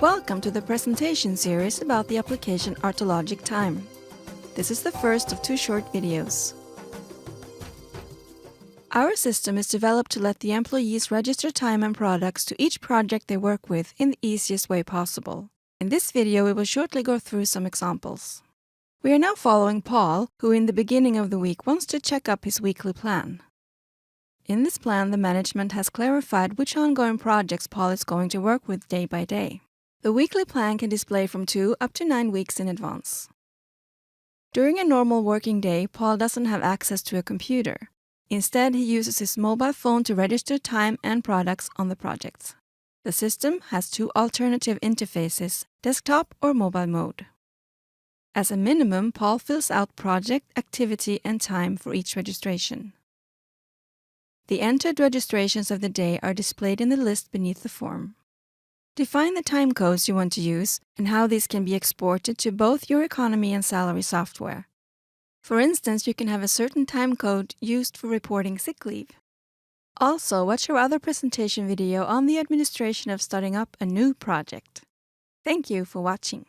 Welcome to the presentation series about the application Artologik TIME. This is the first of 2 short videos. Our system is developed to let the employees register time and products to each project they work with in the easiest way possible. In this video, we will shortly go through some examples. We are now following Paul, who in the beginning of the week wants to check up his weekly plan. In this plan, the management has clarified which ongoing projects Paul is going to work with day by day. The weekly plan can display from 2 up to 9 weeks in advance. During a normal working day, Paul doesn't have access to a computer. Instead, he uses his mobile phone to register time and products on the projects. The system has 2 alternative interfaces, desktop or mobile mode. As a minimum, Paul fills out project, activity and time for each registration. The entered registrations of the day are displayed in the list beneath the form. Define the time codes you want to use and how these can be exported to both your economy and salary software. For instance, you can have a certain time code used for reporting sick leave. Also, watch our other presentation video on the administration of starting up a new project. Thank you for watching.